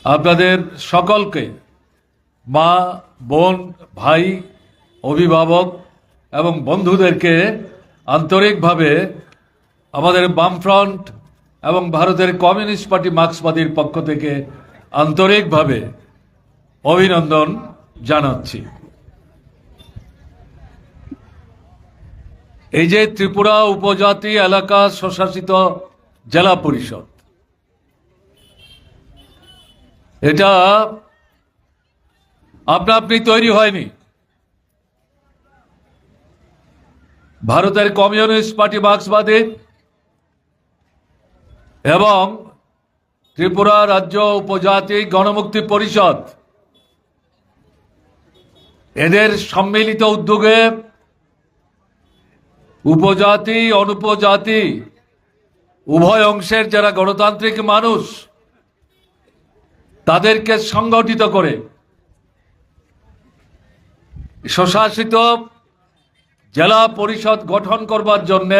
আপনাদের সকলকে মা, বোন, ভাই, অভিভাবক এবং বন্ধুদেরকে আন্তরিকভাবে আমাদের বামফ্রন্ট এবং ভারতের কমিউনিস্ট পার্টি মার্ক্সবাদীর পক্ষ থেকে আন্তরিকভাবে অভিনন্দন জানাচ্ছি। এই যে ত্রিপুরা উপজাতি এলাকা স্বশাসিত জেলা পরিষদ, এটা আপনা আপনি তৈরি হয়নি। ভারতের কমিউনিস্ট পার্টি মার্ক্সবাদী এবং ত্রিপুরা রাজ্য উপজাতি গণমুক্তি পরিষদ এদের সম্মিলিত উদ্যোগে উপজাতি অনুপজাতি উভয় অংশের যারা গণতান্ত্রিক মানুষ তাদেরকে সংগঠিত করে স্বশাসিত জেলা পরিষদ গঠন করবার জন্য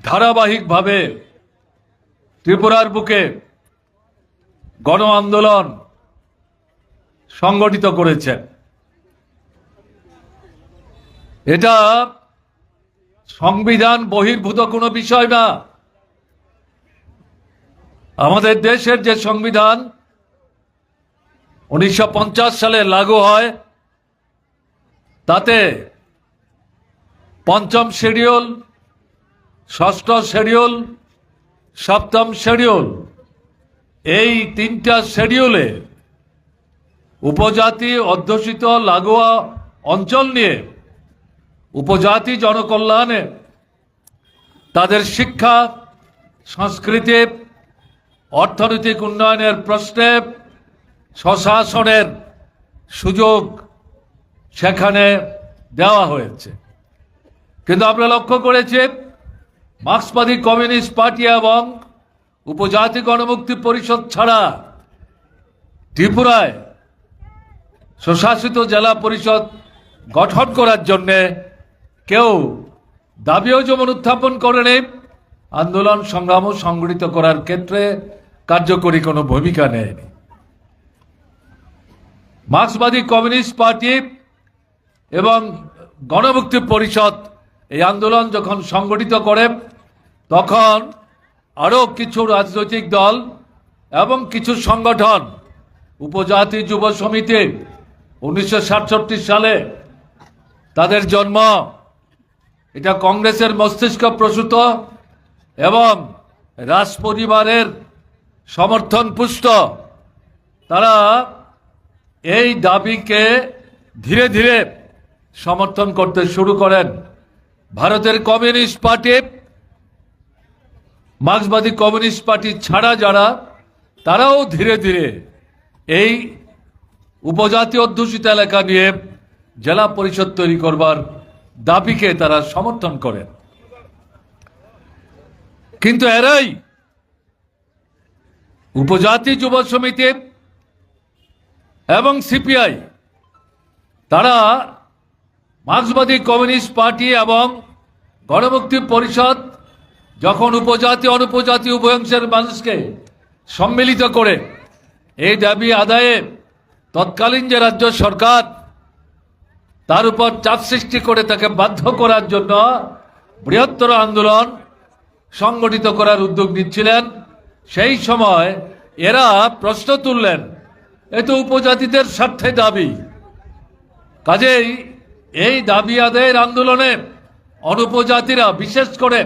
ধারাবাহিকভাবে ত্রিপুরার বুকে গণ আন্দোলন সংগঠিত করেছেন। এটা সংবিধান বহির্ভূত কোনো বিষয় না। আমাদের দেশের যে সংবিধান 1950 সালে লাগু হয়, তাতে পঞ্চম শিডিউল, ষষ্ঠ শিডিউল, সপ্তম শিডিউল, এই তিনটা শিডিউলে উপজাতি অধ্যুষিত লাগোয়া অঞ্চল নিয়ে উপজাতি জনকল্যাণে তাদের শিক্ষা, সংস্কৃতি, অর্থনৈতিক উন্নয়নের প্রশ্নে স্বশাসনের সুযোগ সেখানে দেওয়া হয়েছে। কিন্তু আমরা লক্ষ্য করেছি মার্ক্সবাদী কমিউনিস্ট পার্টি এবং উপজাতি গণমুক্তি পরিষদ ছাড়া ত্রিপুরায় স্বশাসিত জেলা পরিষদ গঠন করার জন্যে কেউ দাবিও যেমন উত্থাপন করেনি, আন্দোলন সংগ্রামও সংগঠিত করার ক্ষেত্রে কার্যকরী কোনো ভূমিকা নেয়নি। মার্ক্সবাদী কমিউনিস্ট পার্টি এবং গণমুক্তি পরিষদ এই আন্দোলন যখন সংগঠিত করে, তখন আরও কিছু রাজনৈতিক দল এবং কিছু সংগঠন, উপজাতি যুব সমিতি 1967 সালে তাদের জন্ম, এটা কংগ্রেসের মস্তিষ্ক প্রসূত এবং রাজ পরিবারের সমর্থন পুষ্ট, তারা এই দাবিকে ধীরে ধীরে সমর্থন করতে শুরু করেন। ভারতের কমিউনিস্ট পার্টি, মার্ক্সবাদী কমিউনিস্ট পার্টি ছাড়া যারা, তারাও ধীরে ধীরে এই উপজাতি অধ্যুষিত এলাকা নিয়ে জেলা পরিষদ তৈরি করবার দাবিকে তারা সমর্থন করেন। কিন্তু এরাই উপজাতি যুব সমিতি এবং সিপিআই, তারা মার্ক্সবাদী কমিউনিস্ট পার্টি এবং গণমুক্তি পরিষদ যখন উপজাতি অনুপজাতি উভয় অংশের মানুষকে সম্মিলিত করে এই দাবি আদায়ে তৎকালীন যে রাজ্য সরকার, তার উপর চাপ সৃষ্টি করে তাকে বাধ্য করার জন্য বৃহত্তর আন্দোলন সংগঠিত করার উদ্যোগ নিচ্ছিলেন, সেই সময় এরা প্রশ্ন তুললেন, এ তো উপজাতিদের স্বার্থে দাবি, কাজেই এই দাবি আদায়ের আন্দোলনে অনুপজাতিরা, বিশেষ করে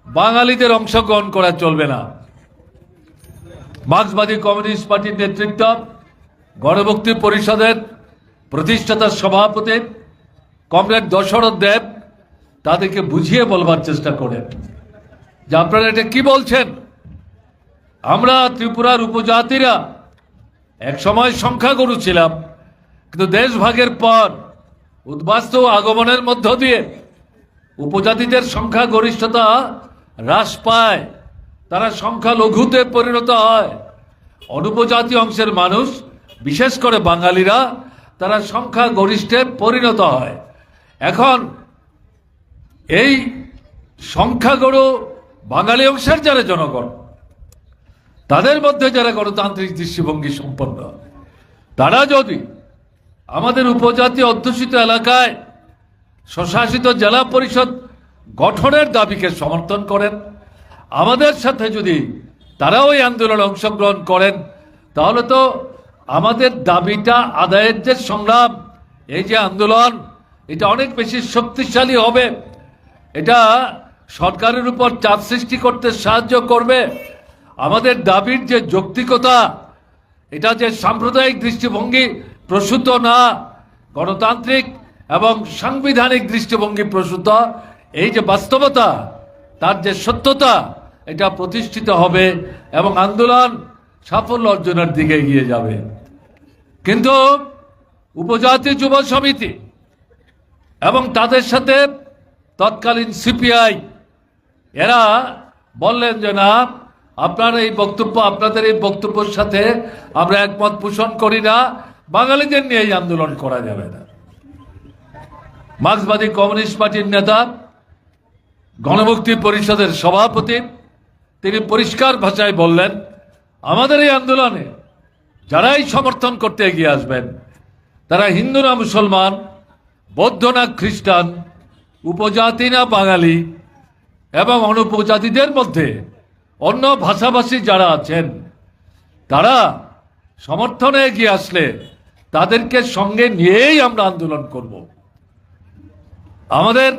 বাঙালিদের অংশগ্রহণ করা চলবে না। মার্ক্সবাদী কমিউনিস্ট পার্টির নেতৃত্ব, গণমুক্তি পরিষদের প্রতিষ্ঠাতা সভাপতি কমরেড দশরথ দেব তাদেরকে বুঝিয়ে বলবার চেষ্টা করেন যে আপনারা এটা কি বলছেন। আমরা ত্রিপুরার উপজাতিরা এক সময় সংখ্যাগুরু ছিলাম, কিন্তু দেশভাগের পর উদ্বাস্তু আগমনের মধ্য দিয়ে উপজাতিদের সংখ্যা গরিষ্ঠতা হ্রাস পায়, তারা সংখ্যালঘুতে পরিণত হয়। অনুপজাতি অংশের মানুষ, বিশেষ করে বাঙালিরা, তারা সংখ্যা গরিষ্ঠে পরিণত হয়। এখন এই সংখ্যাগুরু বাঙালি অংশের যারা জনগণ, তাদের মধ্যে যারা গণতান্ত্রিক দৃষ্টিভঙ্গি সম্পন্ন, তারা যদি আমাদের উপজাতি অধ্যুষিত এলাকায় স্বশাসিত জেলা পরিষদ গঠনের দাবিকে সমর্থন করেন, আমাদের সাথে যদি তারাও এই আন্দোলনে অংশগ্রহণ করেন, তাহলে তো আমাদের দাবিটা আদায়ের যে সংগ্রাম, এই যে আন্দোলন, এটা অনেক বেশি শক্তিশালী হবে। এটা সরকারের উপর চাপ সৃষ্টি করতে সাহায্য করবে। আমাদের দাবির যে যৌক্তিকতা, এটা যে সাম্প্রদায়িক দৃষ্টিভঙ্গি প্রসূত না, গণতান্ত্রিক এবং সাংবিধানিক দৃষ্টিভঙ্গি প্রসূত, এই যে বাস্তবতা, তার যে সত্যতা, এটা প্রতিষ্ঠিত হবে এবং আন্দোলন সাফল্য অর্জনের দিকে এগিয়ে যাবে। কিন্তু উপজাতি যুব সমিতি এবং তাদের সাথে তৎকালীন সিপিআই এরা বললেন যে না, আপনাদের এই বক্তব্যের সাথে আমরা একমত পোষণ করি না, বাঙালিদের নিয়ে এই আন্দোলন করা যাবে না। মার্ক্সবাদী কমিউনিস্ট পার্টির নেতা, গণমুক্তি পরিষদের সভাপতি, তিনি পরিষ্কার ভাষায় বললেন, আমাদের এই আন্দোলনে যারাই সমর্থন করতে এগিয়ে আসবেন, তারা হিন্দু না মুসলমান, বৌদ্ধ না খ্রিস্টান, উপজাতি না বাঙালি এবং অনুপজাতিদের মধ্যে অন্য ভাষাভাষী যারা আছেন, তারা সমর্থনে এগিয়ে আসলে তাদেরকে সঙ্গে নিয়েই আমরা আন্দোলন করব। আমাদের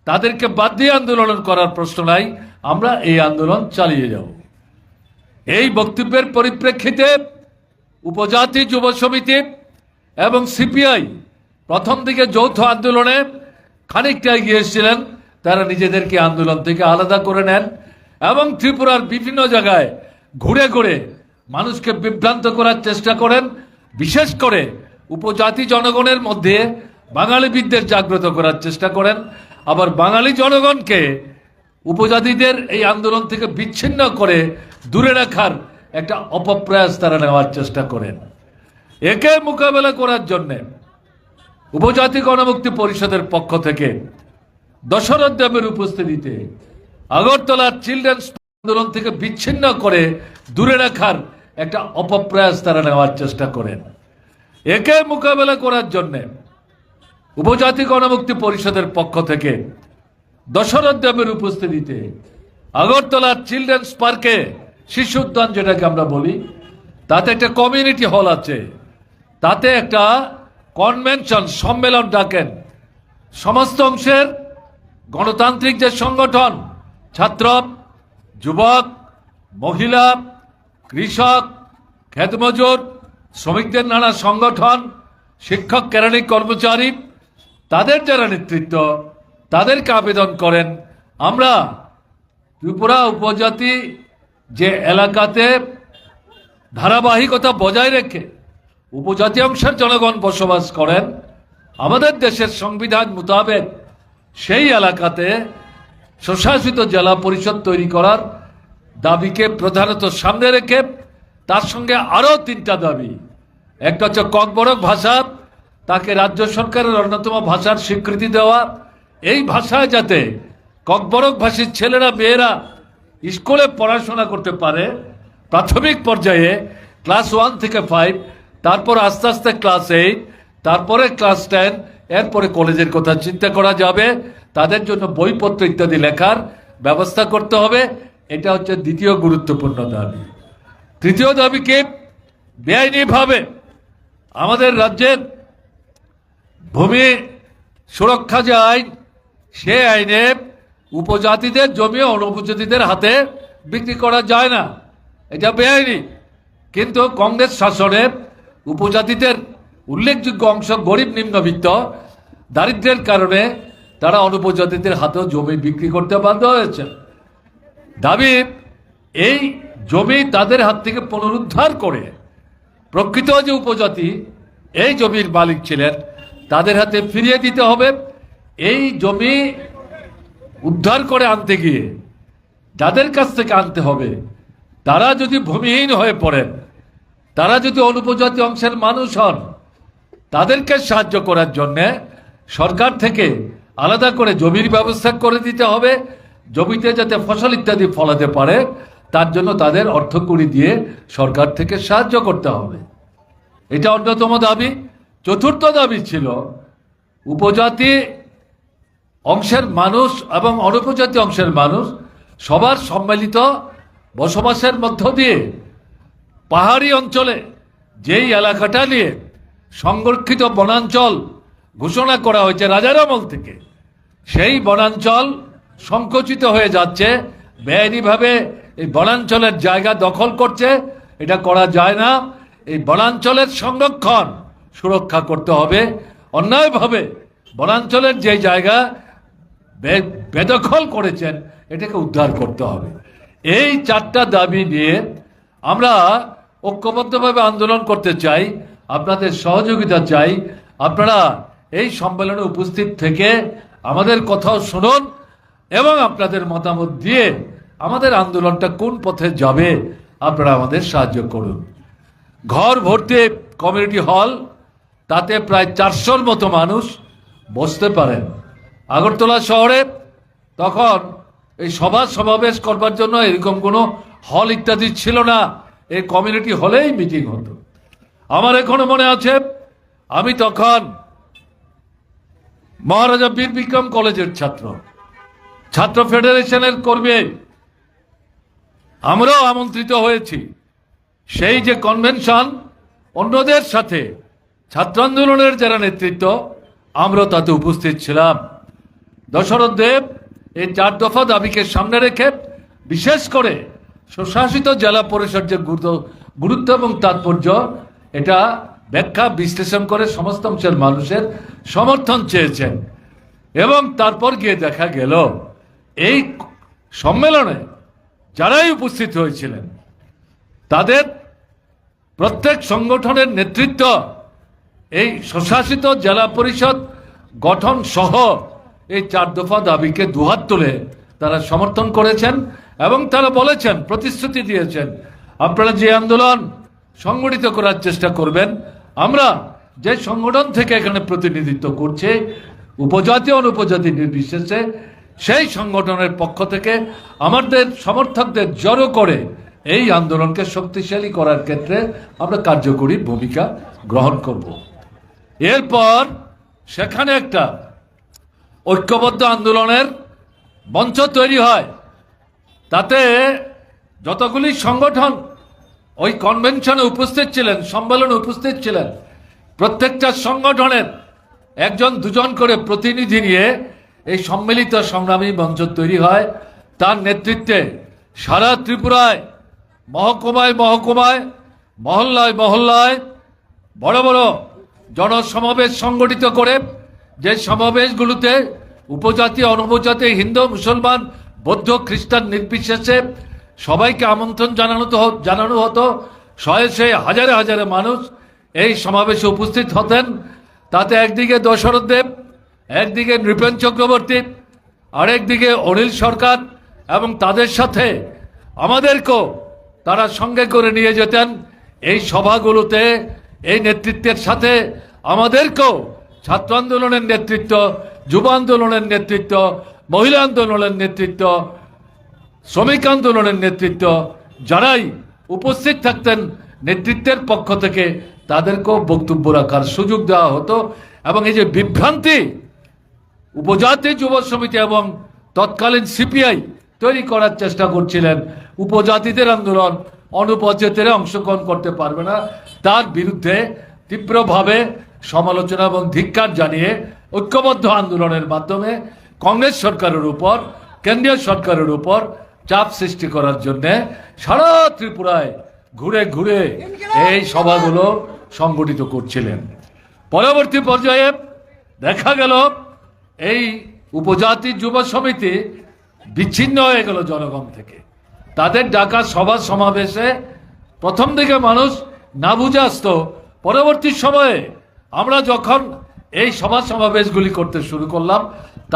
তাদেরকে বাদ দিয়ে আন্দোলন করার প্রশ্ন নাই, আমরা এই আন্দোলন চালিয়ে যাব। এই বক্তব্যের পরিপ্রেক্ষিতে উপজাতি যুব সমিতি এবং সিপিআই প্রথম দিকে যৌথ আন্দোলনে খানিকটা এগিয়ে এসেছিলেন, তারা নিজেদেরকে আন্দোলন থেকে আলাদা করে নেন এবং ত্রিপুরার বিভিন্ন জায়গায় ঘুরে ঘুরে মানুষকে বিভ্রান্ত করার চেষ্টা করেন, বিশেষ করে উপজাতি জনগণের মধ্যে বাঙালিবিদদের জাগ্রত করার চেষ্টা করেন। আবার বাঙালি জনগণকে উপজাতিদের এই আন্দোলন থেকে বিচ্ছিন্ন করে দূরে রাখার একটা অপপ্রয়াস তারা নেওয়ার চেষ্টা করেন। একে মোকাবেলা করার জন্য উপজাতি গণমুক্তি পরিষদের পক্ষ থেকে দশরথ দেবের উপস্থিতিতে আগরতলার চিলড্রেন্স আন্দোলন থেকে বিচ্ছিন্ন করে দূরে রাখার একটা অপপ্রয়াস তারা নেওয়ার চেষ্টা করেন। একে মোকাবেলা করার জন্য উপজাতি গণমুক্তি পরিষদের পক্ষ থেকে দশরথ দেবের উপস্থিতিতে আগরতলার চিলড্রেন্স পার্কে, শিশু উদ্যান যেটাকে আমরা বলি, তাতে একটা কমিউনিটি হল আছে, তাতে একটা কনভেনশন সম্মেলন ডাকেন। সমস্ত অংশের গণতান্ত্রিক যে সংগঠন, ছাত্র, যুবক, মহিলা, কৃষক, ক্ষেতমজুর, শ্রমিকদের নানা সংগঠন, শিক্ষক, কেরানি, কর্মচারী, তাদের যারা নেতৃত্ব, তাদেরকে আবেদন করেন, আমরা ত্রিপুরা উপজাতি যে এলাকাতে ধারাবাহিকতা বজায় রেখে উপজাতি অংশের জনগণ বসবাস করেন, আমাদের দেশের সংবিধান মোতাবেক সেই এলাকাতে স্বশাসিত জেলা পরিষদ তৈরি করার দাবিকে প্রধানত সামনে রেখে তার সঙ্গে আরও 3টা দাবি। একটা হচ্ছে ককবরক ভাষা, তাকে রাজ্য সরকারের অন্যতম ভাষার স্বীকৃতি দেওয়া, এই ভাষায় যাতে ককবরক ভাষীর ছেলেরা মেয়েরা স্কুলে পড়াশোনা করতে পারে, প্রাথমিক পর্যায়ে ক্লাস 1 থেকে 5, তারপর আস্তে আস্তে ক্লাস 8, তারপরে ক্লাস 10, এরপরে কলেজের কথা চিন্তা করা যাবে, তাদের জন্য বইপত্র ইত্যাদি লেখার ব্যবস্থা করতে হবে। এটা হচ্ছে দ্বিতীয় গুরুত্বপূর্ণ দাবি। তৃতীয় দাবিকে বেআইনিভাবে আমাদের রাজ্যের ভূমি সুরক্ষা যে আইন, সে আইনে উপজাতিদের জমি অনুপজাতিদের হাতে বিক্রি করা যায় না, এটা বেআইনি। কিন্তু কংগ্রেস শাসনে উপজাতিদের উল্লেখযোগ্য অংশ গরিব, নিম্নবিত্ত, দারিদ্র্যের কারণে তারা অনুপজাতিদের হাতেও জমি বিক্রি করতে বাধ্য হয়েছে। দাবি, এই জমি তাদের হাত থেকে পুনরুদ্ধার করে প্রকৃত যে উপজাতি এই জমির মালিক ছিলেন, তাদের হাতে ফিরিয়ে দিতে হবে। এই জমি উদ্ধার করে আনতে গিয়ে যাদের কাছ থেকে আনতে হবে, তারা যদি ভূমিহীন হয়ে পড়েন, তারা যদি অনুপজাতি অংশের মানুষ হন, তাদেরকে সাহায্য করার জন্য সরকার থেকে আলাদা করে জমির ব্যবস্থা করে দিতে হবে। জমিতে যাতে ফসল ইত্যাদি ফলাতে পারে তার জন্য তাদের অর্থকড়ি দিয়ে সরকার থেকে সাহায্য করতে হবে, এটা অন্যতম দাবি। চতুর্থ দাবি ছিল উপজাতি অংশের মানুষ এবং অনুপজাতি অংশের মানুষ সবার সম্মিলিত বসবাসের মধ্য দিয়ে পাহাড়ি অঞ্চলে যেই এলাকাটা নিয়ে সংরক্ষিত বনাঞ্চল ঘোষণা করা হয়েছে রাজার আমল থেকে, সেই বনাঞ্চল সংকুচিত হয়ে যাচ্ছে, বেআইনিভাবে এই বনাঞ্চলের জায়গা দখল করছে, এটা করা যায় না। এই বনাঞ্চলের সংরক্ষণ সুরক্ষা করতে হবে, অন্যায়ভাবে বনাঞ্চলের যে জায়গা বেদখল করেছেন এটাকে উদ্ধার করতে হবে। এই চারটা দাবি নিয়ে আমরা ঐক্যবদ্ধভাবে আন্দোলন করতে চাই, আপনাদের সহযোগিতা চাই। আপনারা এই সম্মেলনে উপস্থিত থেকে আমাদের কথাও শুনুন এবং আপনাদের মতামত দিয়ে আমাদের আন্দোলনটা কোন পথে যাবে আপনারা আমাদের সাহায্য করুন। ঘর ভর্তি কমিউনিটি হল, তাতে প্রায় 400-র মতো মানুষ বসতে পারেন। আগরতলা শহরে তখন এই সভা সমাবেশ করবার জন্য এরকম কোনো হল ইত্যাদি ছিল না, এই কমিউনিটি হলেই মিটিং হতো। আমার এখনো মনে আছে, আমি তখন মহারাজা বীর বিক্রম কলেজের ছাত্র ফেডারেশনের কর্মী, আমরাও আমন্ত্রিত হয়েছি। সেই যে কনভেনশন, অন্যদের সাথে ছাত্র আন্দোলনের যারা নেতৃত্ব, আমরা তাতে উপস্থিত ছিলাম। দশরথ দেব এই 4 দফা দাবিকে সামনে রেখে বিশেষ করে স্বশাসিত জেলা পরিষদ যে গুরুত্ব এবং তাৎপর্য, এটা ব্যাখ্যা বিশ্লেষণ করে সমস্ত অংশের মানুষের সমর্থন চেয়েছেন। এবং তারপর গিয়ে দেখা গেল এই সম্মেলনে যারাই উপস্থিত হয়েছিলেন তাদের প্রত্যেক সংগঠনের নেতৃত্ব এই স্বশাসিত জেলা পরিষদ গঠন সহ এই 4 দফা দাবিকে দুহাত তুলে তারা সমর্থন করেছেন এবং তারা বলেছেন, প্রতিশ্রুতি দিয়েছেন, আপনারা যে আন্দোলন সংগঠিত করার চেষ্টা করবেন, আমরা যে সংগঠন থেকে এখানে প্রতিনিধিত্ব করছে উপজাতি অনুপজাতি নির্বিশেষে, সেই সংগঠনের পক্ষ থেকে আমাদের সমর্থকদের জড়ো করে এই আন্দোলনকে শক্তিশালী করার ক্ষেত্রে আমরা কার্যকরী ভূমিকা গ্রহণ করব। এরপর সেখানে একটা ঐক্যবদ্ধ আন্দোলনের মঞ্চ তৈরি হয়। তাতে যতগুলি সংগঠন ওই কনভেনশনে উপস্থিত ছিলেন, সম্মেলনে উপস্থিত ছিলেন, প্রত্যেকটা সংগঠনের 1-2 করে প্রতিনিধি নিয়ে এই সম্মিলিত সংগ্রামী মঞ্চ তৈরি হয়। তার নেতৃত্বে সারা ত্রিপুরায় মহকুমায় মহল্লায় বড় বড় জনসমাবেশ সংগঠিত করে, যে সমাবেশগুলোতে উপজাতি অনুপজাতি হিন্দু মুসলমান বৌদ্ধ খ্রিস্টান নির্বিশেষে সবাইকে আমন্ত্রণ জানানো হতো। শয়ে হাজারে মানুষ এই সমাবেশে উপস্থিত হতেন। তাতে একদিকে দশরথ দেব, একদিকে নৃপেন চক্রবর্তী, আরেকদিকে অনিল সরকার, এবং তাদের সাথে আমাদেরকেও তারা সঙ্গে করে নিয়ে যেতেন এই সভাগুলোতে। এই নেতৃত্বের সাথে আমাদেরকেও ছাত্র আন্দোলনের নেতৃত্ব, যুব আন্দোলনের নেতৃত্ব, মহিলা আন্দোলনের নেতৃত্ব, শ্রমিক আন্দোলনের নেতৃত্ব, যারাই উপস্থিত থাকতেন নেতৃত্বের পক্ষ থেকে, তাদেরকেও বক্তব্য রাখার সুযোগ দেওয়া হতো। এবং এই যে বিভ্রান্তি উপজাতি যুব সমিতি এবং তৎকালীন সিপিআই তৈরি করার চেষ্টা করছিলেন, উপজাতিদের আন্দোলন অনুপজাতিরা অংশগ্রহণ করতে পারবে না, তার বিরুদ্ধে তীব্রভাবে সমালোচনা এবং ধিক্কার জানিয়ে ঐক্যবদ্ধ আন্দোলনের মাধ্যমে কংগ্রেস সরকারের উপর, কেন্দ্রীয় সরকারের উপর চাপ সৃষ্টি করার জন্য সারা ত্রিপুরায় ঘুরে এই সভাগুলো সংগঠিত করছিলেন। পরবর্তী পর্যায়ে দেখা গেল এই উপজাতি যুব সমিতি বিচ্ছিন্ন হয়ে গেল জনগণ থেকে। তাদের ডাকা সভা সমাবেশে প্রথম দিকে মানুষ না বুঝে আসত, পরবর্তী সময়ে আমরা যখন এই সভা সমাবেশগুলি করতে শুরু করলাম,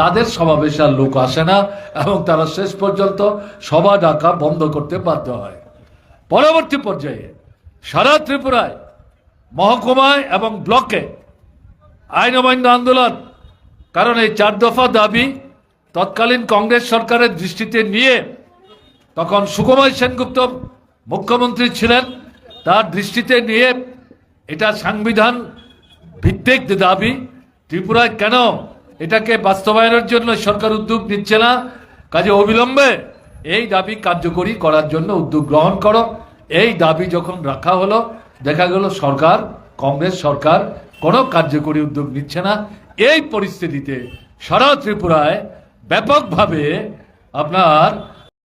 তাদের সমাবেশে আর লোক আসে না এবং তারা শেষ পর্যন্ত সভা ডাকা বন্ধ করতে বাধ্য হয়। পরবর্তী পর্যায়ে সারা ত্রিপুরায় মহকুমায় এবং ব্লকে আইন অমান্য আন্দোলন, কারণ এই 4 দফা দাবি তৎকালীন কংগ্রেস সরকারের দৃষ্টিতে নিয়ে তখন সুকুমার সেনগুপ্ত মুখ্যমন্ত্রী ছিলেন, তার দৃষ্টিতে নিয়ে এটা সাংবিধান ভিত্তিক দাবি, ত্রিপুরায় কেন এটাকে বাস্তবায়নের জন্য সরকার উদ্যোগ নিচ্ছে না, কাজে অবিলম্বে এই দাবি কার্যকরী করার জন্য উদ্যোগ গ্রহণ করো। এই দাবি যখন রাখা হলো, দেখা গেল সরকার, কংগ্রেস সরকার কোনো কার্যকরী উদ্যোগ নিচ্ছে না। এই পরিস্থিতিতে সারা ত্রিপুরায় ব্যাপকভাবে আপনার